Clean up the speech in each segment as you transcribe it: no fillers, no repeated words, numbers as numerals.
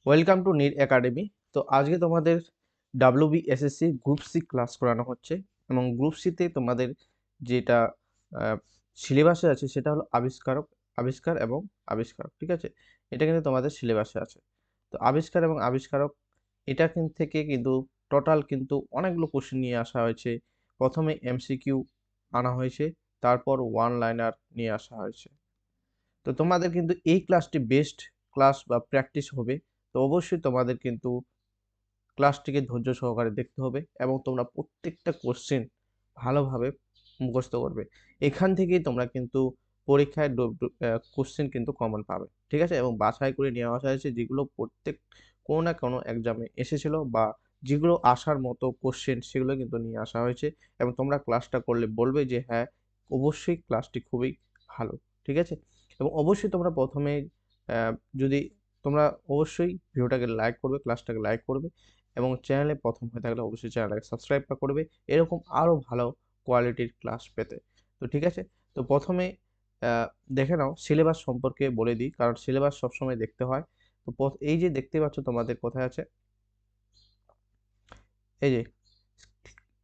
Welcome to Neer academy. তো আজকে তোমাদের WBSSC গ্রুপ সি ক্লাস করানো হচ্ছে এবং গ্রুপ সিতে তোমাদের যেটা সিলেবাসে আছে সেটা হলো আবিষ্কার এবং আবিষ্কারক। ঠিক আছে, এটা কিন্তু তোমাদের সিলেবাসে আছে। তো আবিষ্কার এবং আবিষ্কারক এটা থেকে কিন্তু টোটাল কিন্তু অনেকগুলো কোশ্চেন নিয়ে আসা হয়েছে। প্রথমে MCQ আনা হয়েছে, তারপর ওয়ান লাইনার নিয়ে আসা হয়েছে। তো তোমাদের কিন্তু এই ক্লাসটি বেস্ট ক্লাস বা প্র্যাকটিস হবে। তো অবশ্যই তোমাদের কিন্তু ক্লাসটিকে ধৈর্য সহকারে দেখতে হবে এবং তোমরা প্রত্যেকটা কোশ্চেন ভালোভাবে মুখস্থ করবে। এখান থেকেই তোমরা কিন্তু পরীক্ষায় কোশ্চেন কিন্তু কমন পাবে। ঠিক আছে, এবং বাছাই করে নেওয়া হয়েছে যেগুলো প্রত্যেক কোনো না কোনো এক্সামে এসেছিল বা যেগুলো আসার মতো কোশ্চেন সেগুলো কিন্তু নিয়ে আসা হয়েছে। এবং তোমরা ক্লাসটা করলে বলবে যে হ্যাঁ, অবশ্যই ক্লাসটি খুবই ভালো। ঠিক আছে, এবং অবশ্যই তোমরা প্রথমে আহ, যদি তোমরা অবশ্যই ভিডিওটাকে লাইক করবে, ক্লাসটাকে লাইক করবে এবং চ্যানেলে প্রথম হয়ে থাকলে অবশ্যই চ্যানেলটাকে সাবস্ক্রাইব করবে এরকম আরও ভালো কোয়ালিটির ক্লাস পেতে। তো ঠিক আছে, তো প্রথমে দেখে নাও সিলেবাস সম্পর্কে বলে দিই, কারণ সিলেবাস সবসময় দেখতে হয়। তো এই যে দেখতে পাচ্ছ তোমাদের কোথায় আছে, এই যে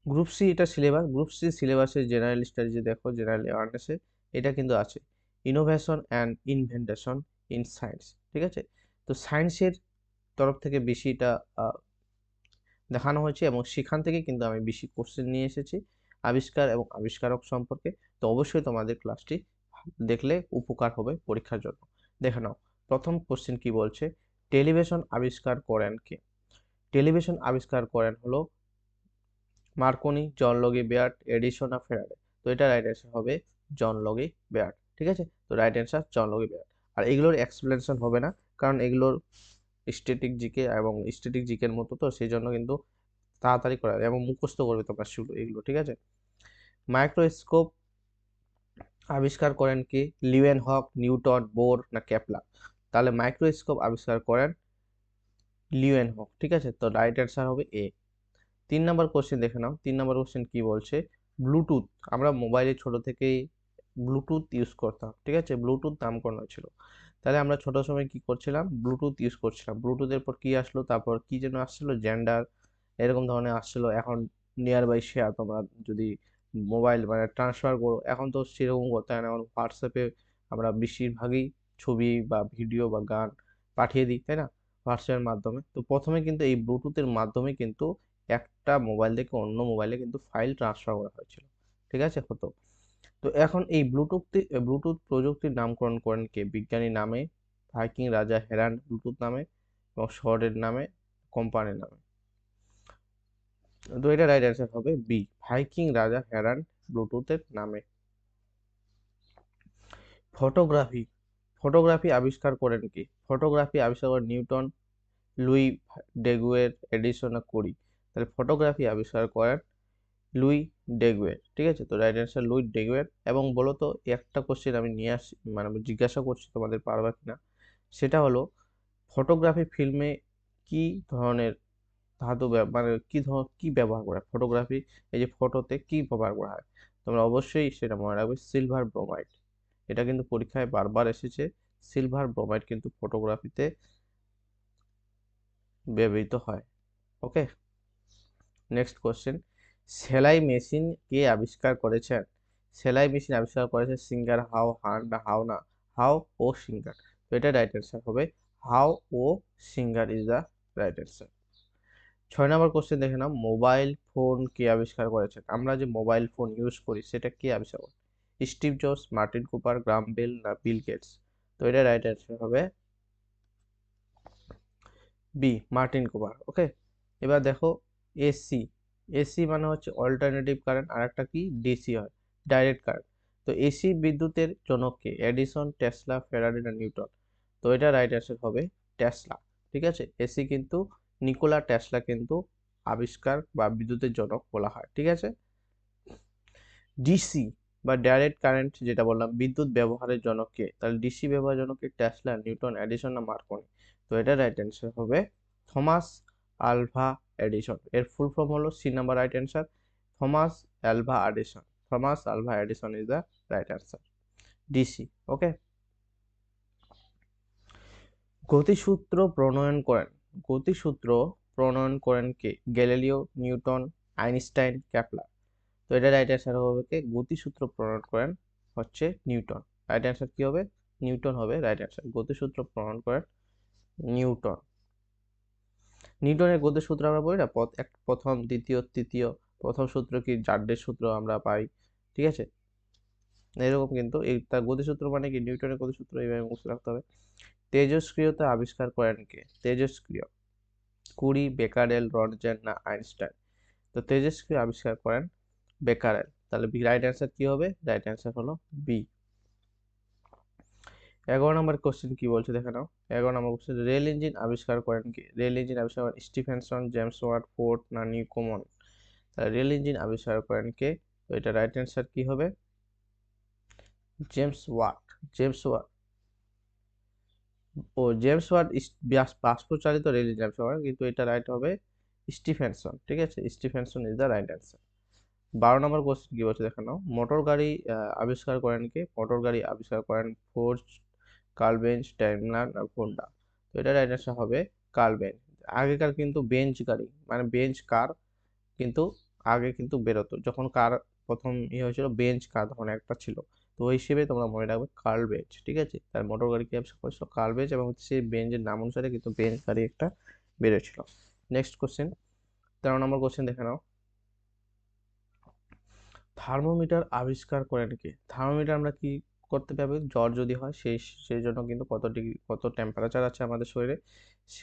গ্রুপ সি, এটা সিলেবাস। গ্রুপ সি সিলেবাসে জেনারেল স্টাডিজে দেখো, জেনারেল অ্যাওয়ারনেসে এটা কিন্তু আছে ইনোভেশন অ্যান্ড ইনভেন্টেশন ইন সায়েন্স। ঠিক আছে, তো সায়েন্সের তরফ থেকে বেশিটা দেখানো হয়েছে এবং সেখান থেকে কিন্তু আমি বেশি কোশ্চেন নিয়ে এসেছি আবিষ্কার এবং আবিষ্কারক সম্পর্কে। তো অবশ্যই তোমাদের ক্লাসটি দেখলে উপকার হবে পরীক্ষার জন্য। দেখে নাও প্রথম কোশ্চেন কি বলছে, টেলিভিশন আবিষ্কার করেন কে? টেলিভিশন আবিষ্কার করেন হলো মার্কনি, জন লগি বেয়ার্ড, এডিসন আর ফ্যারাডে। তো এটা রাইট অ্যান্সার হবে জন লগি বেয়ার্ড। ঠিক আছে, তো রাইট অ্যান্সার জন লগি বেয়ার্ড। আর এগুলোর এক্সপ্লেনেশন হবে না, কারণ এগুলোর স্ট্যাটিক জিকে এবং স্ট্যাটিক জিকের মতো, তো সেই জন্য কিন্তু তাড়াতাড়ি করা যায় এবং মুখস্থ করবে তোমরা শুধু এগুলো। ঠিক আছে, মাইক্রোস্কোপ আবিষ্কার করেন কে? লিওয়েন হক, নিউটন, বোর না কেপলার? তাহলে মাইক্রোস্কোপ আবিষ্কার করেন লিওয়েন হক। ঠিক আছে, তো রাইট অ্যান্সার হবে এ। 3 নম্বর কোশ্চেন দেখে নাও, 3 নম্বর কোশ্চেন কি বলছে, ব্লুটুথ। আমরা মোবাইলে ছোট থেকেই ব্লুটুথ ইউজ করতাম। ঠিক আছে, ব্লুটুথ নামকরণ হয়েছিল। তাহলে আমরা ছোট সময় কি করছিলাম? ব্লুটুথ ইউজ করছিলাম। ব্লুটুথের পর কি আসলো? তারপর কি যেন আসছিল, জেন্ডার, এরকম ধরনের আসছিল। এখন নিয়ার বাই শেয়ার, তোমরা যদি মোবাইল মানে ট্রান্সফার করো, এখন তো সেরকম করতে হয় না, এখন হোয়াটসঅ্যাপে আমরা বেশিরভাগই ছবি বা ভিডিও বা গান পাঠিয়ে দিই, তাই না, হোয়াটসঅ্যাপের মাধ্যমে। তো প্রথমে কিন্তু এই ব্লুটুথের মাধ্যমে কিন্তু একটা মোবাইল থেকে অন্য মোবাইলে কিন্তু ফাইল ট্রান্সফার করা হয়েছিল। ঠিক আছে, হতো। তো এখন এই ব্লুটুথ প্রযুক্তির নামকরণ করেন কে? বিজ্ঞানী নামে, ভাইকিং রাজা হেরান ব্লুটুথ নামে, এবং শর্টের নামে, কোম্পানির নামে? তো এটা রাইট অ্যান্সার হবে বি, ভাইকিং রাজা হেরান ব্লুটুথের নামে। ফটোগ্রাফি ফটোগ্রাফি আবিষ্কার করেন কে? ফটোগ্রাফি আবিষ্কার করেন নিউটন, লুই ডেগুয়ের, এডিসন আর কুরি? তাহলে ফটোগ্রাফি আবিষ্কার করেন লুই ডেগুয়ের। ঠিক আছে, তো রাইট অ্যান্সার লুই ডেগুয়ের। এবং বলো তো, একটা কোশ্চেন আমি নিয়ে আসি, মানে আমি জিজ্ঞাসা করছি তোমাদের পারবা কিনা, সেটা হলো ফটোগ্রাফি ফিল্মে কি ধরনের ধাতু মানে কি ব্যবহার করা হয় ফটোগ্রাফি, এই যে ফটোতে কি ব্যবহার করা হয়? তোমরা অবশ্যই সেটা মনে রাখবে, সিলভার ব্রোমাইড। এটা কিন্তু পরীক্ষায় বারবার এসেছে, সিলভার ব্রোমাইড কিন্তু ফটোগ্রাফিতে ব্যবহৃত হয়। ওকে, নেক্সট কোশ্চেন, সেলাই মেশিন কে আবিষ্কার করেছেন? সেলাই মেশিন আবিষ্কার করেছে সিঙ্গার, হাও, হান না হাও না হাও ও সিঙ্গার? তো এটা রাইট অ্যান্সার হবে হাও ও Singer is the right answer. 6 নম্বর কোশ্চেন দেখে নাও, মোবাইল ফোন কে আবিষ্কার করেছেন? আমরা যে মোবাইল ফোন ইউজ করি সেটা কে আবিষ্কার করে? স্টিভ জবস, মার্টিন কুপার, গ্রাম বেল না বিল গেটস? তো এটা রাইট অ্যান্সার হবে বি, মার্টিন কুপার। ওকে, এবার দেখো এসি। এসি মানে হচ্ছে অল্টারনেটিভ কারেন্ট, আর একটা কি ডিসি হয়, ডাইরেক্ট কারেন্ট। তো এসি বিদ্যুতের জনক কে? এডিসন, টেসলা, ফ্যারাডে না নিউটন? তো এটা রাইট অ্যান্সার হবে টেসলা। ঠিক আছে, এসি কিন্তু নিকোলা টেসলা কিন্তু আবিষ্কার বা বিদ্যুতের জনক বলা হয়। ঠিক আছে, ডিসি বা ডাইরেক্ট কারেন্ট যেটা বললাম বিদ্যুৎ ব্যবহারের জনক কে? তাহলে ডিসি ব্যবহারের জনক কে? টেসলা, নিউটন, এডিসন না মার্কনি? তো এটা রাইট অ্যান্সার হবে থমাস আলভা এডিসন। এর ফুল ফর্ম হলো, C number right answer, Thomas Alva Edison. Thomas Alva Edison is the right answer, DC. Okay, গতিসূত্র প্রণয়ন করেন কে? Galileo, Newton, Einstein, Kepler. তো এটা রাইট অ্যান্সার হবে কে? গতিসূত্র প্রণয়ন করেন হচ্ছে নিউটন। রাইট অ্যান্সার কি হবে? নিউটন হবে রাইট অ্যান্সার। গতিসূত্র প্রণয়ন করেন নিউটন। নিউটনের গতিসূত্র আমরা বলি না, প্রথম, দ্বিতীয়, তৃতীয়। প্রথম সূত্র কি? জারডের সূত্র আমরা পাই, ঠিক আছে? এরকম কিন্তু এই তার গতিসূত্র মানে কি? নিউটনের গতিসূত্র এইভাবে মুখস্থ রাখতে হবে। তেজস্ক্রিয়তা আবিষ্কার করেন কে? তেজস্ক্রিয়, কুরি, বেকারেল, রন্টজেন না আইনস্টাইন? তো তেজস্ক্রিয় আবিষ্কার করেন বেকারেল। তাহলে বি রাইট অ্যান্সার কি হবে? রাইট অ্যান্সার হলো বি। 11 নম্বর কোশ্চেন কি বলছে দেখে নাও। 11 নম্বর কোশ্চেন, রেল ইঞ্জিন আবিষ্কার করেন কে? রেল ইঞ্জিন আবিষ্কার করেন স্টিফেনসন, জেমস ওয়াট, ফোর্ড না নিউকমন? তাহলে রেল ইঞ্জিন আবিষ্কার করেন কে? তো এটা রাইট অ্যান্সার কি হবে? James Watt. James Watt James Watt বাষ্প চালিত রেল ইঞ্জিন আবিষ্কার করেন, কিন্তু এটা রাইট হবে স্টিফেনসন, ঠিক আছে? Stephenson is the right answer. 12 number question কি বলছে দেখে নাও। মোটর গাড়ি আবিষ্কার করেন কে? মোটর গাড়ি আবিষ্কার করেন ফোর্ড, কার্ল বেঞ্চ, ডেইমলার না হোন্ডা? তো এটা রাইট অ্যান্সার হবে কার্ল বেঞ্চ। আগেকার কিন্তু বেঞ্চ গাড়ি মানে বেঞ্চ কার কিন্তু আগে কিন্তু বেরোতো, যখন কার প্রথম হয়েছিল বেঞ্চ কার তখন একটা ছিল। তো ওই হিসেবে তোমরা মনে রাখবে কার্ল বেঞ্চ, ঠিক আছে? তার মোটর গাড়ি কি আবিষ্কার করেছিল? কার্ল বেঞ্চ, এবং সেই বেঞ্চের নাম অনুসারে কিন্তু বেঞ্চ গাড়ি একটা বেরোছিল। নেক্সট কোশ্চেন, 13 নম্বর কোশ্চেন দেখে নাও। থার্মোমিটার আবিষ্কার করেন কে? থার্মোমিটার আমরা কি করতে পারবো? জ্বর যদি হয় সেই জন্য কিন্তু কত ডিগ্রি, কত টেম্পারেচার আছে আমাদের শরীরে,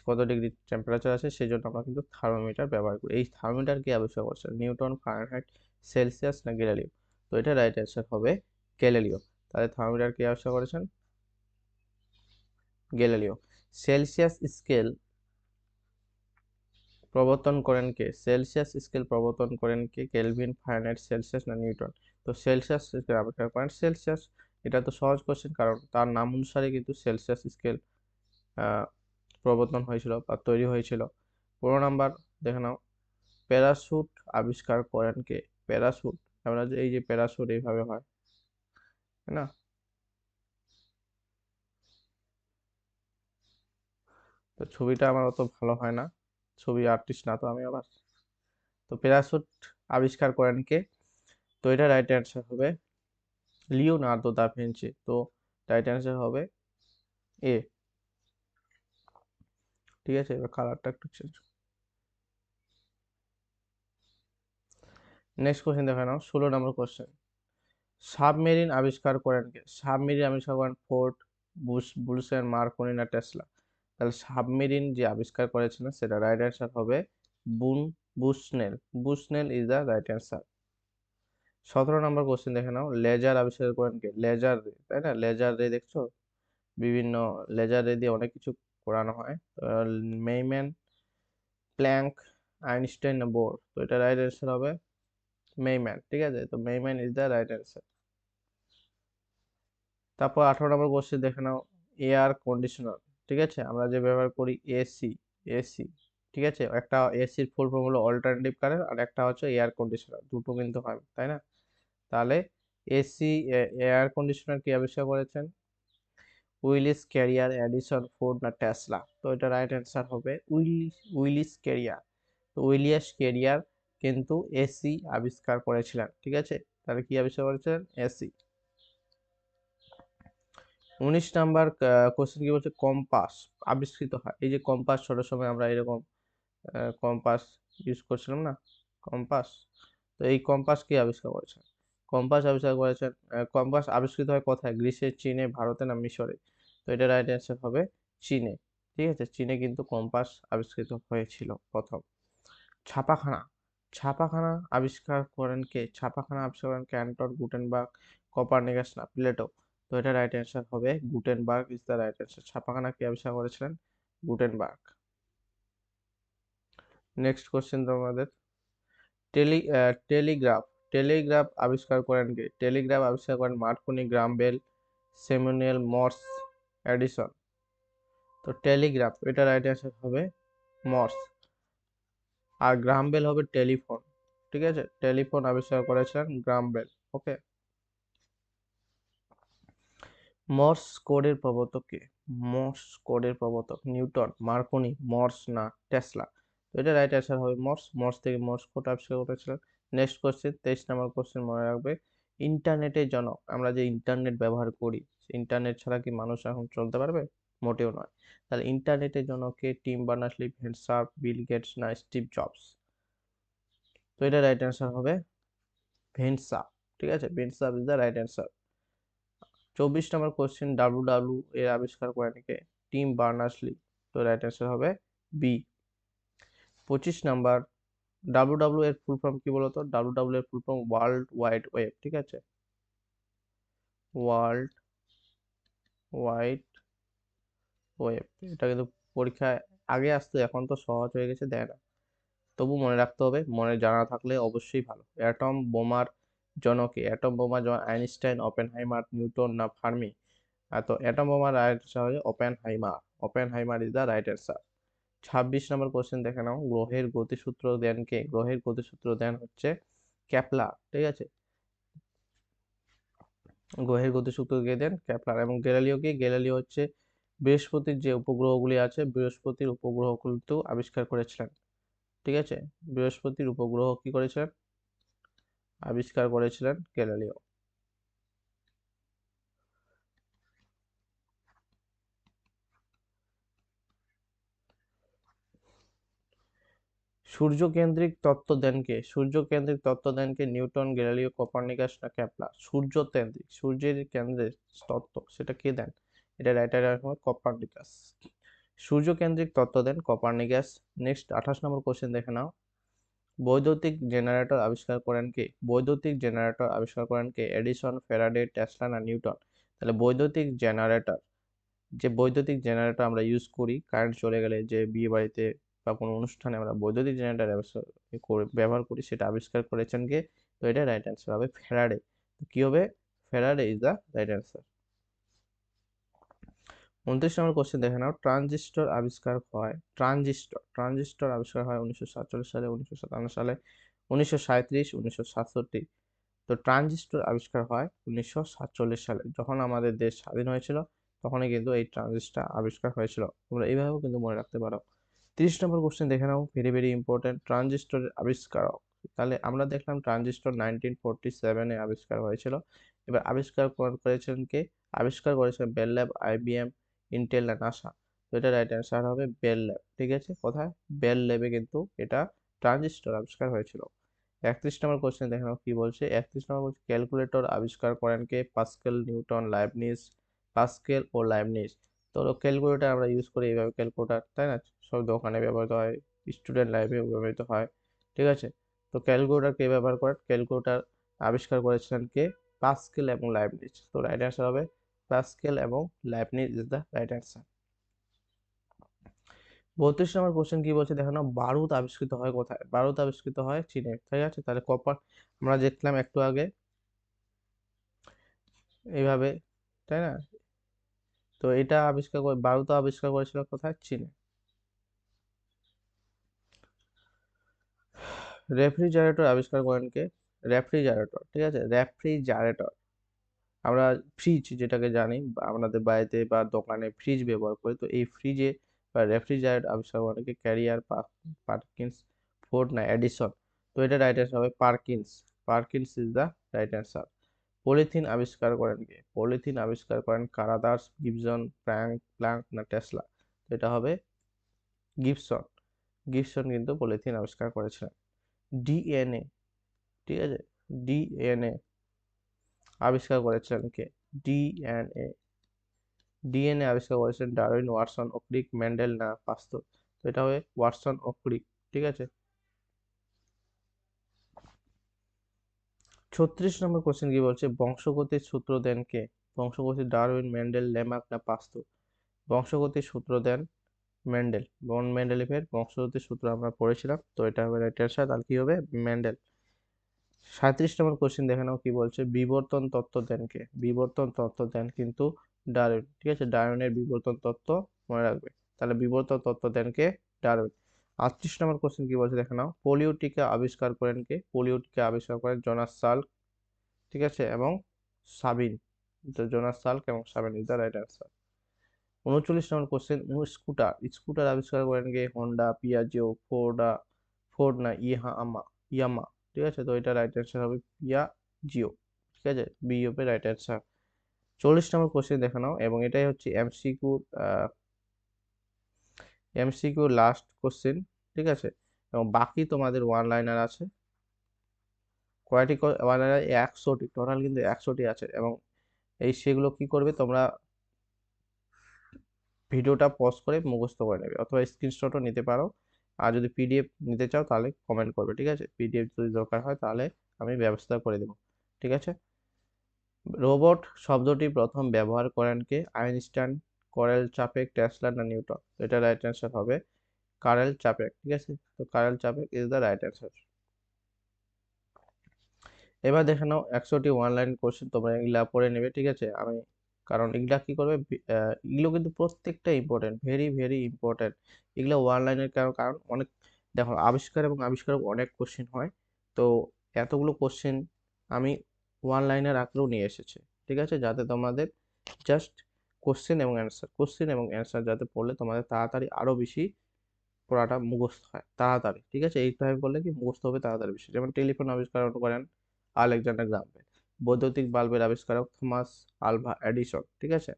কত ডিগ্রি টেম্পারেচার আছে, সেই জন্য আমরা কিন্তু থার্মোমিটার ব্যবহার করি। এই থার্মোমিটার কে আবিষ্কার করছে? নিউটন, ফারেনহাইট, সেলসিয়াস না গ্যালিলিও? তো এটা রাইট অ্যান্সার হবে গ্যালিলিও। তাহলে থার্মোমিটার কে আবিষ্কার করেছেন? গ্যালিলিও। সেলসিয়াস স্কেল প্রবর্তন করেন কে? সেলসিয়াস স্কেল প্রবর্তন করেন কে? কেলভিন, ফারেনহাইট, সেলসিয়াস না নিউটন? তো সেলসিয়াস স্কেল আবিষ্কার করেন সেলসিয়াস। এটা তো সহজ কোশ্চেন, কারণ তার নাম অনুসারে কিন্তু সেলসিয়াস স্কেল প্রবর্তন হয়েছিল বা তৈরি হয়েছিল। 15 নাম্বার দেখে নাও। প্যারাশুট আবিষ্কার করেন কে? প্যারাশুট, আমরা যে এই যে প্যারাশুট এইভাবে হয়, তাই না? তো ছবিটা আমার অত ভালো হয় না, ছবি আর্টিস্ট না তো আমি আবার। তো প্যারাশুট আবিষ্কার করেন কে? তো এটা রাইট অ্যান্সার হবে লিওনার্দো দা ভিঞ্চি। তো রাইট অ্যান্সার হবে এ, ঠিক আছে? এবার কালারটা একটু চেঞ্জ। নেক্সট কোশ্চেন দেখে নাও, 16 নম্বর কোশ্চেন। সাবমেরিন আবিষ্কার করেন কে? সাবমেরিন আবিষ্কার করেন ফোর্ড, বুলসেন, মার্কনি না টেসলা? তাহলে সাবমেরিন যে আবিষ্কার করেছিলেন সেটা রাইট অ্যান্সার হবে বুন Bushnell. Bushnell is the right answer. 17 নম্বর কোশ্চেন দেখে নাও। লেজার আবিষ্কার করেন কে? লেজার রে, তাই না? লেজার রে দেখছো, বিভিন্ন লেজার রে দিয়ে অনেক কিছু করানো হয়। মেইম্যান, প্ল্যাঙ্ক, আইনস্টাইন না বোর? তো এটা রাইট অ্যান্সার হবে মেইম্যান, ঠিক আছে? তো মেইম্যান ইজ দ্য রাইট অ্যান্সার। তারপর 18 নম্বর কোশ্চেন দেখে নাও। এয়ার কন্ডিশনার, ঠিক আছে, আমরা যে ব্যবহার করি এসি, এসি, ঠিক আছে? একটা এসির ফুল ফর্ম হলো অল্টারনেটিভ কারেন্ট, আর একটা হচ্ছে এয়ার কন্ডিশনার, দুটো কিন্তু হয়, তাই না? তাহলে এসি, এয়ার কন্ডিশনার কি আবিষ্কার করেছেন? উইলিস ক্যারিয়ার, এডিসন, ফোর্ড না টেসলা? তো এটা রাইট অ্যান্সার হবে উইলিস ক্যারিয়ার। তো উইলিয়াস ক্যারিয়ার কিন্তু এসি আবিষ্কার করেছিলেন, ঠিক আছে? তাহলে কি আবিষ্কার করেছিলেন? এসি। 19 নাম্বার কোশ্চেন কি বলছে? কম্পাস আবিষ্কৃত হয়, এই যে কম্পাস, ছোট সময় আমরা এরকম কম্পাস ইউজ করছিলাম না, কম্পাস। তো এই কম্পাস কে আবিষ্কার করেছেন? কম্পাস আবিষ্কার করেছেন, কম্পাস আবিষ্কৃত হয় কোথায়? গ্রিসে, চীনে, ভারতে না মিশরে? তো এটা রাইট অ্যান্সার হবে চীনে, ঠিক আছে? চীনে কিন্তু কম্পাস আবিষ্কৃত হয়েছিল প্রথম। ছাপাখানা, ছাপাখানা আবিষ্কার করেন কে? ছাপাখানা আবিষ্কার করেন ক্যান্টর, গুটেনবার্গ, কপারনিকাস না প্লেটো? তো এটা রাইট অ্যান্সার হবে Gutenberg is the right answer. ছাপাখানা কে আবিষ্কার করেছিলেন? গুটেনবার্গ। নেক্সট কোশ্চেন তোমাদের। টেলিগ্রাফ, টেলিগ্রাফ আবিষ্কার করেন কে? টেলিগ্রাফ আবিষ্কার করেন মার্কনি, গ্রাম বেল, স্যামুয়েল মর্স, এডিসন? তো টেলিগ্রাফ, এটা রাইট অ্যান্সার হবে মর্স। আর গ্রাম বেল হবে টেলিফোন, ঠিক আছে? টেলিফোন আবিষ্কার করেছিলেন গ্রাম বেল। ওকে। মর্স কোডের প্রবর্তক কে? মর্স কোডের প্রবর্তক নিউটন, মার্কনি, মর্স না টেসলা? তো এটা রাইট অ্যান্সার হবে মর্স। মর্স থেকে মর্স কোড আবিষ্কার করেছিলেন। নেক্সট কোশ্চেন, 23 নম্বর কোশ্চেন মনে রাখবে। ইন্টারনেটের জনক, আমরা যে ইন্টারনেট ব্যবহার করি, ইন্টারনেট ছাড়া কি মানুষ এখন চলতে পারবে? মোটেও নয়। তাহলে ইন্টারনেটের জনক কে? Tim Berners-Lee, Vint Cerf, Bill Gates না স্টিভ জবস? তো এটা রাইট অ্যান্সার হবে ভেনসার। ঠিক আছে, Vint Cerf is the right answer. 24 নম্বর কোশ্চেন, ডাব্লিউ এর আবিষ্কার করেন কে? Tim Berners-Lee. তো রাইট অ্যান্সার হবে বি। 25 নাম্বার, ডাব্লিউ এর ফুল ফর্ম কি বলতো? ডাব্লিউ এর full form World Wide Web. ঠিক আছে, ওয়ার্ল্ড ওয়াইড ওয়েব। এটা কিন্তু পরীক্ষায় আগে আসতো, এখন তো সহজ হয়ে গেছে, দেয় না। তবু মনে রাখতে হবে, মনে জানা থাকলে অবশ্যই ভালো। অ্যাটম বোমার জনকে? অ্যাটম বোমার জনক আইনস্টাইন, ওপেনহাইমার, নিউটন না ফার্মি? তো অ্যাটম বোমার রাইট অ্যান্সার হবে Oppenheimer. Oppenheimer is the right answer. 26 number question দেখে নাও। গ্রহের গতিসূত্র দেন কে? গ্রহের গতিসূত্র দেন হচ্ছে ক্যাপলার। ঠিক আছে, গ্রহের গতিসূত্র কে দেন? ক্যাপলার। এবং গ্যালিলিও কে? গ্যালিলিও হচ্ছে বৃহস্পতির যে উপগ্রহগুলি আছে, বৃহস্পতির উপগ্রহগুলো আবিষ্কার করেছিলেন। ঠিক আছে, বৃহস্পতির উপগ্রহ কি করেছিলেন? আবিষ্কার করেছিলেন গ্যালিলিও। সূর্যকেন্দ্রিক তত্ত্ব দেন কে? সূর্যকেন্দ্রিক তত্ত্ব দেন কে? নিউটন, গ্যালিলিও, কোপার্নিকাস না কেপলার? সূর্যকেন্দ্রিক, সূর্যের কেন্দ্রের তত্ত্ব, সেটা কে দেন? এটা রাইট অ্যান্সার হবে কোপার্নিকাস। সূর্যকেন্দ্রিক তত্ত্ব দেন কোপার্নিকাস। নেক্সট 28 নম্বর কোশ্চেন দেখে নাও। বৈদ্যুতিক জেনারেটর আবিষ্কার করেন কে? বৈদ্যুতিক জেনারেটর আবিষ্কার করেন কে? এডিসন, ফ্যারাডে, টেসলা না নিউটন? তাহলে বৈদ্যুতিক জেনারেটর, যে বৈদ্যুতিক জেনারেটর আমরা ইউজ করি কারেন্ট চলে গেলে, যে বিয়ে বাড়িতে বা কোনো অনুষ্ঠানে আমরা বৈদ্যুতিক জেনারেটর ব্যবহার করি, সেটা আবিষ্কার করেছেন কে? তো এটা রাইট অ্যান্সার হবে ফ্যারাডে। তো কি হবে? Faraday is the right answer. 29 number question দেখে নাও। ট্রানজিস্টর আবিষ্কার হয়, ট্রানজিস্টর আবিষ্কার হয় 1947 সালে, 1957 সালে, 1937, 1967? তো ট্রানজিস্টর আবিষ্কার হয় 1947 সালে, যখন আমাদের দেশ স্বাধীন হয়েছিল, তখনই কিন্তু এই ট্রানজিস্টর আবিষ্কার হয়েছিল। তোমরা এইভাবেও কিন্তু মনে রাখতে পারো। 30 নম্বর কোশ্চেন দেখে নাও, ভেরি ভেরি ইম্পর্টেন্ট। ট্রানজিস্টরের আবিষ্কারক, তাহলে আমরা দেখলাম ট্রানজিস্টর 1947-এ আবিষ্কার হয়েছিল। এবার আবিষ্কার করেছেন কে? আবিষ্কার করেছেন বেল ল্যাব, আইবিএম, ইন্টেল না নাসা? তো এটা রাইট অ্যান্সার হবে বেল ল্যাব। ঠিক আছে, কোথায়? বেল ল্যাবে কিন্তু এটা ট্রানজিস্টর আবিষ্কার হয়েছিল। 31 নম্বর কোশ্চেন দেখে নাও কি বলছে। 31 নম্বর বলছে ক্যালকুলেটর আবিষ্কার করেন কে? Pascal, Newton, Leibniz? পাস্কেল ও লাইবনিজ। তো ক্যালকুলেটর আমরা ইউজ করি এইভাবে, ক্যালকুলেটর, তাই না? সব দোকানে ব্যবহৃত হয়, স্টুডেন্ট লাইফে ব্যবহৃত হয়। ঠিক আছে, তো ক্যালকুলেটর কে ব্যবহার করেন? ক্যালকুলেটর আবিষ্কার করেছিলেন কে? পাস্কেল এবং লাইবনিজ। তো রাইট অ্যান্সার হবে পাস্কেল এবং Leibniz is the right answer. 32 number question কি বলছে দেখো না। বারুদ আবিষ্কৃত হয় কোথায়? বারুদ আবিষ্কৃত হয় চীনে। ঠিক আছে, তাহলে কপার আমরা দেখলাম একটু আগে এইভাবে, তাই না? তো এটা আবিষ্কার করে, বারুদ আবিষ্কার করেছিল কোথায়? চীনে। রেফ্রিজারেটর আবিষ্কার করেন কে? রেফ্রিজারেটর, ঠিক আছে, রেফ্রিজারেটর। আমরা ফ্রিজ যেটাকে জানি, বা আমাদের বাড়িতে বা দোকানে ফ্রিজ ব্যবহার করি, তো এই ফ্রিজে বা রেফ্রিজারেটর আবিষ্কার করেন কে? ক্যারিয়ার, পার্কিন্স, ফোর্ড না এডিসন? তো এটা রাইট অ্যান্সার হবে Perkins. Perkins is the right answer. Polythene আবিষ্কার করেন কে? পলিথিন আবিষ্কার করেন কারাদাস, গিবসন, প্ল্যাঙ্ক না টেসলা? তো এটা হবে গিবসন। গিবসন কিন্তু পলিথিন আবিষ্কার করেছিলেন। ডিএনএ, ঠিক আছে, ডিএনএ আবিষ্কার করেছিলেন কে? ডিএনএ, ডিএনএ আবিষ্কার করেছেন ডারউইন, ওয়াটসন ও ক্রিক, মেন্ডেল না পাস্তুর? তো এটা হবে ওয়াটসন ও ক্রিক। ঠিক আছে, 36 নম্বর কোশ্চেন কি বলছে। বংশগতির সূত্র দেন কে? বংশগতি ডারউইন, মেন্ডেল, লেমার্ক না পাস্তুর? বংশগতির সূত্র দেন মেন্ডেল। মেন্ডেলিভের বংশগতির সূত্র আমরা পড়েছিলাম, তো এটা হবে রাইট অ্যান্সার। তাহলে কি হবে? মেন্ডেল। 37 নম্বর কোশ্চেন দেখে নাও কি বলছে। বিবর্তন তত্ত্ব দেন কে? বিবর্তন তত্ত্ব দেন কিন্তু ডারউইন। ঠিক আছে, ডারউইনের বিবর্তন তত্ত্ব মনে রাখবে। তাহলে বিবর্তন তত্ত্ব দেন কে? ডারউইন। 38 নম্বর কোশ্চেন কি বলছে দেখে নাও। পোলিও টিকা আবিষ্কার করেন কে? পোলিও টিকা আবিষ্কার করেন জোনাস সাল্ক, ঠিক আছে, এবং সাবিন। জোনাস সাল্ক এবং Sabin is the right answer. 39 নম্বর কোশ্চেন, স্কুটার আবিষ্কার করেন কে? হন্ডা, পিয়াজিও, ফোর্ড না ইয়ামা। ঠিক আছে, তো এটা রাইট অ্যান্সার হবে পিয়াজিও। ঠিক আছে, বি হবে রাইট অ্যান্সার। 40 নম্বর কোশ্চেন দেখে নাও, এবং এটাই হচ্ছে এমসিকিউ লাস্ট কোশ্চেন। ঠিক আছে, এবং বাকি তোমাদের ওয়ান লাইনার আছে। কয়টি ওয়ান লাইনার? 100টি, টোটাল কিন্তু 100টি আছে। এবং সেগুলো কি করবে তোমরা, ভিডিওটা পজ করে মুখস্থ করে নেবে, অথবা স্ক্রিনশটও নিতে পারো। আর যদি পিডিএফ নিতে চাও তাহলে কমেন্ট করবে। ঠিক আছে, পিডিএফ যদি দরকার হয় তাহলে আমি ব্যবস্থা করে দেবো। ঠিক আছে। রোবট শব্দটি প্রথম ব্যবহার করেন কে? আইনস্টাইন, কারেল চাপেক, টেসলা না নিউটন? এটা রাইট অ্যান্সার হবে কারেল চাপেক। ঠিক আছে, তো কারেল চাপেক ইজ দ্য রাইট অ্যান্সার। এবার দেখে নাও 100টি ওয়ান লাইন কোশ্চেন, তোমরা এগুলা পড়ে নেবে। ঠিক আছে, আমি কারণ এগুলা কি করবে, এগুলো কিন্তু প্রত্যেকটা ইম্পর্টেন্ট, ভেরি ভেরি ইম্পর্টেন্ট। এগুলো ওয়ান লাইনের কারণ কারণ অনেক, দেখো আবিষ্কার এবং আবিষ্কারক অনেক কোশ্চেন হয়, তো এতগুলো কোশ্চেন আমি ওয়ান লাইনের আকারেও নিয়ে এসেছি। ঠিক আছে, যাতে তোমাদের জাস্ট কোশ্চেন এবং অ্যান্সার যাতে পড়লে তোমাদের তাড়াতাড়ি আরো বেশি পড়াটা মুখস্থ হয় তাড়াতাড়ি। ঠিক আছে, এইভাবে করলে কি মুখস্থ হবে তাড়াতাড়ি বেশি। যেমন টেলিফোন আবিষ্কার করেন আলেকজান্ডার গ্রাহাম বেল, বৈদ্যুতিক বাল্বের আবিষ্কারক থমাস আলভা এডিসন। ঠিক আছে,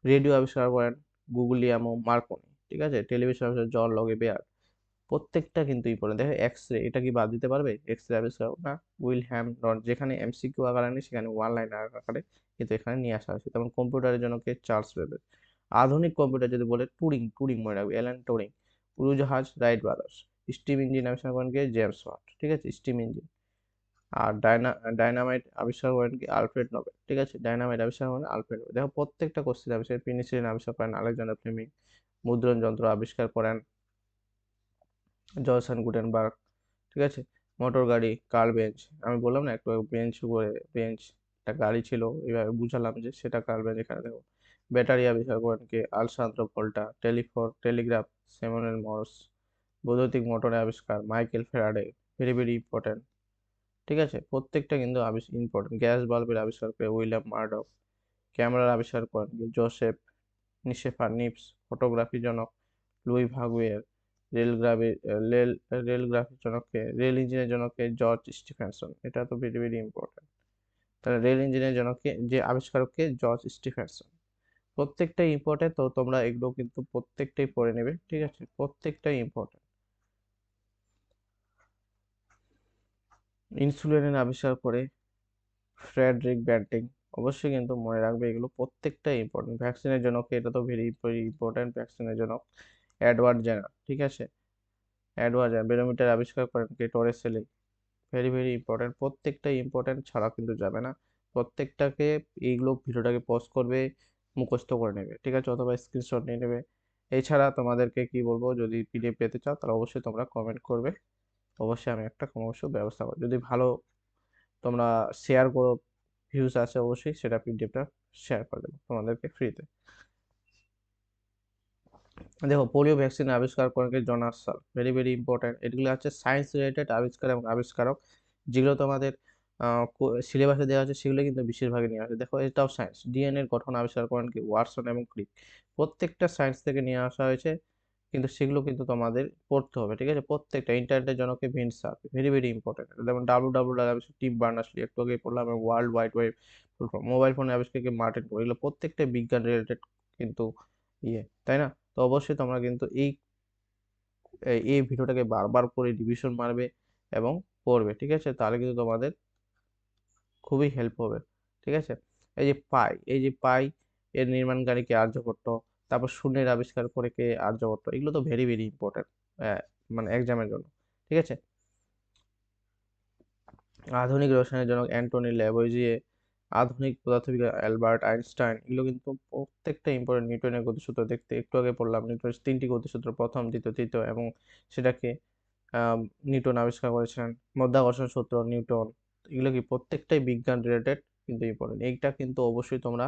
রেডিও আবিষ্কার করেন গুগলিয়ামো মার্কনি। ঠিক আছে, টেলিভিশন আবিষ্কার জন লগে বেয়ার। প্রত্যেকটা কিন্তু ইম্পর্টেন্ট। দেখো এক্স রে, এটা কি বাদ দিতে পারবে? এক্স রে আবিষ্কার না উইলহ্যাম রন। যেখানে এমসিকিউ আকারে নেই সেখানে ওয়ান লাইন আকারে কিন্তু এখানে নিয়ে আসা হয়েছে। যেমন কম্পিউটারের জন্য কে? Charles Babbage. আধুনিক কম্পিউটার যদি বলে টুরিং মনে রাখবে, অ্যালান টুরিং। উড়োজাহাজ রাইট ব্রাদার্স। স্টিম ইঞ্জিন আবিষ্কার করেন কে? James watt. ঠিক আছে, স্টিম ইঞ্জিন। আর ডায়নামাইট আবিষ্কার করেন কি? Alfred Nobel. ঠিক আছে, ডায়নামাইট আবিষ্কার করেন আলফ্রেড নোবেল। দেখো প্রত্যেকটা কোশ্চেন আবিষ্কার, পেনিসিলিন আবিষ্কার করেন আলেকজান্ডার ফ্লেমিং। মুদ্রণ যন্ত্র আবিষ্কার করেন জনসন গুটেনবার্গ। ঠিক আছে, মোটর গাড়ি কার্ল বেঞ্চ। আমি বললাম না একটু বেঞ্চ একটা গাড়ি ছিল, এইভাবে বুঝালাম যে সেটা কার্ল বেঞ্চ। এখানে দেখো ব্যাটারি আবিষ্কার করেন কে? আলসান্দ্রো ভোল্টা। Telegraph Samuel Mars. বৈদ্যুতিক মোটরের আবিষ্কার Michael Faraday. Very very important. ঠিক আছে, প্রত্যেকটা কিন্তু ইম্পর্টেন্ট। গ্যাস বাল্বের আবিষ্কার করে উইলিয়াম মার্ডক। ক্যামেরার আবিষ্কার করেন কি? Joseph Niepce. ফটোগ্রাফির জনক লুই ভাগুয়ের। রেলগ্রাফি রেল রেলগ্রাফির জনককে, রেল ইঞ্জিনের জনককে? George Stephenson. এটা তো ভেরি ভেরি ইম্পর্টেন্ট। তাহলে রেল ইঞ্জিনের জনককে, যে আবিষ্কারককে? George Stephenson. প্রত্যেকটাই ইম্পর্টেন্ট, তো তোমরা এগুলো কিন্তু প্রত্যেকটাই পড়ে নেবে। ঠিক আছে, প্রত্যেকটাই ইম্পর্টেন্ট। ইনসুলিনের আবিষ্কার করে ফ্রেডরিক ব্যান্টিং। অবশ্যই কিন্তু মনে রাখবে, এগুলো প্রত্যেকটাই ইম্পর্টেন্ট। ভ্যাকসিনের জনক, এটা তো ভেরি ভেরি ইম্পর্টেন্ট। ভ্যাকসিনের জনক এডওয়ার্ড জেনার। ঠিক আছে, এডওয়ার্ড জেনার। ব্যারোমিটার আবিষ্কার করেন কে? টরেসেলি। ভেরি ভেরি ইম্পর্টেন্ট, প্রত্যেকটাই ইম্পর্টেন্ট, ছাড়া কিন্তু যাবে না। প্রত্যেকটাকে, এইগুলো ভিডিওটাকে পজ করবে, মুখস্থ করে নেবে। ঠিক আছে, অথবা স্ক্রিনশট নিয়ে নেবে। এছাড়া তোমাদেরকে কি বলবো, যদি পিডিএফ পেতে চাও তাহলে অবশ্যই তোমরা কমেন্ট করবে, অবশ্যই আমি একটা অবশ্য ব্যবস্থা করব। যদি ভালো তোমরা শেয়ার করো, ভিউজ আছে, অবশ্যই সেটা পিডিএফটা শেয়ার করে দেবো তোমাদেরকে ফ্রিতে। দেখো পোলিও ভ্যাকসিন আবিষ্কার করেন কে? Jonas Salk. Very very important. এগুলো হচ্ছে সায়েন্স রিলেটেড আবিষ্কার এবং আবিষ্কারক, যেগুলো তোমাদের সিলেবাসে দেওয়া আছে সেগুলো কিন্তু বেশিরভাগই নিয়ে আসে। দেখো এটাও সায়েন্স। ডিএনএর গঠন আবিষ্কার করেন কি? ওয়াটসন এবং ক্রিক। প্রত্যেকটা সায়েন্স থেকে নিয়ে আসা হয়েছে, কিন্তু সেগুলো কিন্তু তোমাদের পড়তে হবে। ঠিক আছে, প্রত্যেকটা। ইন্টারনেটের জনকে? Vince Surf. Very very important. যেমন ডাব্লিউ আবিষ্কার টিম বার্নার্স-লি, একটু আগে পড়লাম। এবং ওয়ার্ল্ড ওয়াইড ওয়েব মোবাইল ফোনের আবিষ্কারকে? Martin core. এগুলো প্রত্যেকটা বিজ্ঞান রিলেটেড কিন্তু তাই না? তো অবশ্যই তোমরা কিন্তু এই ভিডিওটাকে বারবার করে রিভিশন মারবে এবং পড়বে। ঠিক আছে, তাহলে কিন্তু তোমাদের খুবই হেল্প হবে। ঠিক আছে, এই যে পাই এর নির্মাণকারী কে? আর্যভট্ট। তারপর শূন্যের আবিষ্কার করে কে? আর্যভট্ট। এগুলো তো ভেরি ভেরি ইম্পর্টেন্ট, মানে এক্সামের জন্য। ঠিক আছে, আধুনিক রসায়নের জনক অ্যান্টনি ল্যাভোইজিয়ে। আধুনিক পদার্থবিজ্ঞান অ্যালবার্ট আইনস্টাইন। এগুলো কিন্তু প্রত্যেকটা ইম্পর্টেন্ট। নিউটনের গতিসূত্র দেখতে একটু আগে পড়লাম, নিউটনের 3টি গতিসূত্র, প্রথম, দ্বিতীয়, তৃতীয়, এবং সেটাকে নিউটন আবিষ্কার করেছিলেন। মাধ্যাকর্ষণ সূত্র নিউটন। এগুলো কি প্রত্যেকটাই বিজ্ঞান রিলেটেড কিন্তু ইম্পর্টেন্ট। এইটা কিন্তু অবশ্যই তোমরা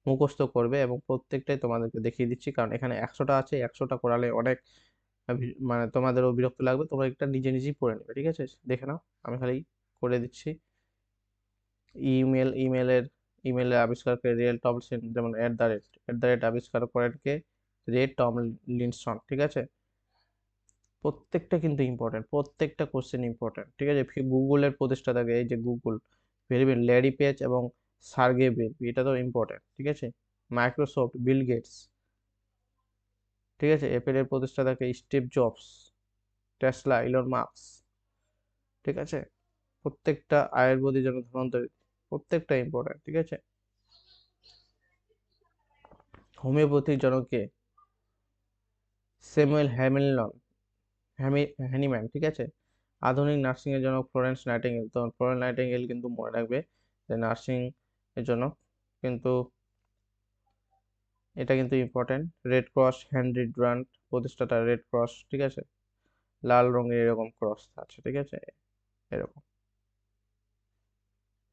মুখস্থ করবে, এবং প্রত্যেকটাই তোমাদেরকে দেখিয়ে দিচ্ছি, কারণ এখানে 100টা আছে, 100টা করালে অনেক মানে তোমাদেরও বিরক্ত লাগবে। তোমরা একটা নিজে নিজেই পড়ে নেবে। ঠিক আছে, দেখে নাও, আমি খালি করে দিচ্ছি। ইমেলের ইমেলের আবিষ্কারকে রিয়েল টমলিনসন, যেমন @@, আবিষ্কার করেন কে? রে টমলিনসন, ঠিক আছে। প্রত্যেকটা কিন্তু ইম্পর্টেন্ট, প্রত্যেকটা কোশ্চেন ইম্পর্টেন্ট, ঠিক আছে। গুগলের প্রতিষ্ঠাতাকে, এই যে গুগল, ভেরি ল্যারি পেজ এবং সার্গে ব্রিন, এটা তো ইম্পর্টেন্ট, ঠিক আছে। মাইক্রোসফট, বিল গেটস, ঠিক আছে। অ্যাপেলের প্রতিষ্ঠাতাকে Steve Jobs, Tesla, Elon Musk, ঠিক আছে। প্রত্যেকটা আয়ুর্বেদের জন্য ধন্বন্তরী, প্রত্যেকটা ইম্পর্টেন্ট, ঠিক আছে। হোমিওপ্যাথির জনক কে? স্যামুয়েল হ্যানিম্যান, ঠিক আছে। আধুনিক নার্সিং এর জন্য ফ্লোরেন্স নাইটিঙ্গেল। তো ফ্লোরেন্স নাইটিঙ্গেল কিন্তু মনে রাখবে যে নার্সিং এর জন্য কিন্তু এটা কিন্তু important. Red cross, Henry Durand, প্রতিষ্ঠাতা রেড ক্রস, ঠিক আছে। লাল রঙের এরকম ক্রস আছে, ঠিক আছে, এরকম।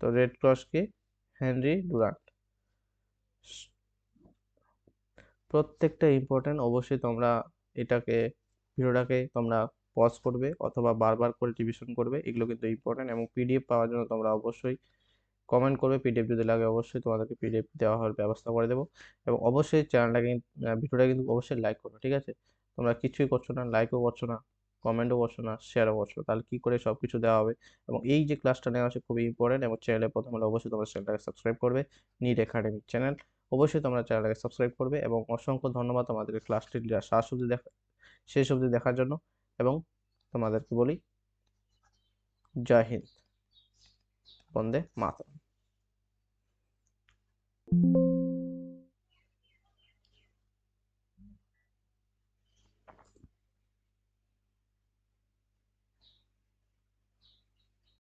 তো রেড ক্রস কি? Henry Durand. প্রত্যেকটা ইম্পর্টেন্ট। অবশ্যই তোমরা এটাকে, ভিডিওটাকে তোমরা পজ করবে অথবা বারবার করে রিভিশন করবে, এগুলো কিন্তু ইম্পর্টেন্ট। এবং পিডিএফ পাওয়ার জন্য তোমরা অবশ্যই কমেন্ট করবে, পিডিএফ যদি লাগে অবশ্যই তোমাদেরকে পিডিএফ দেওয়া হওয়ার ব্যবস্থা করে দেবো। এবং অবশ্যই চ্যানেলটাকে, ভিডিওটা কিন্তু অবশ্যই লাইক করবে, ঠিক আছে। তোমরা কিছুই করছো না, লাইকও করছো না, কমেন্টও করছো না, শেয়ারও করছো না, তাহলে কি করে সব কিছু দেওয়া হবে? এবং এই যে ক্লাসটা নেওয়া হচ্ছে খুবই ইম্পর্টেন্ট। এবং চ্যানেলে প্রথম হলে অবশ্যই তোমরা চ্যানেলটাকে সাবস্ক্রাইব করবে, নিট একাডেমিক চ্যানেল। অবশ্যই তোমরা চ্যানেলটাকে সাবস্ক্রাইব করবে। এবং অসংখ্য ধন্যবাদ তোমাদেরকে ক্লাসটি শেষ অবধি দেখার জন্য। এবং তোমাদেরকে বলি জয় হিন্দ, বন্দে মাতরম।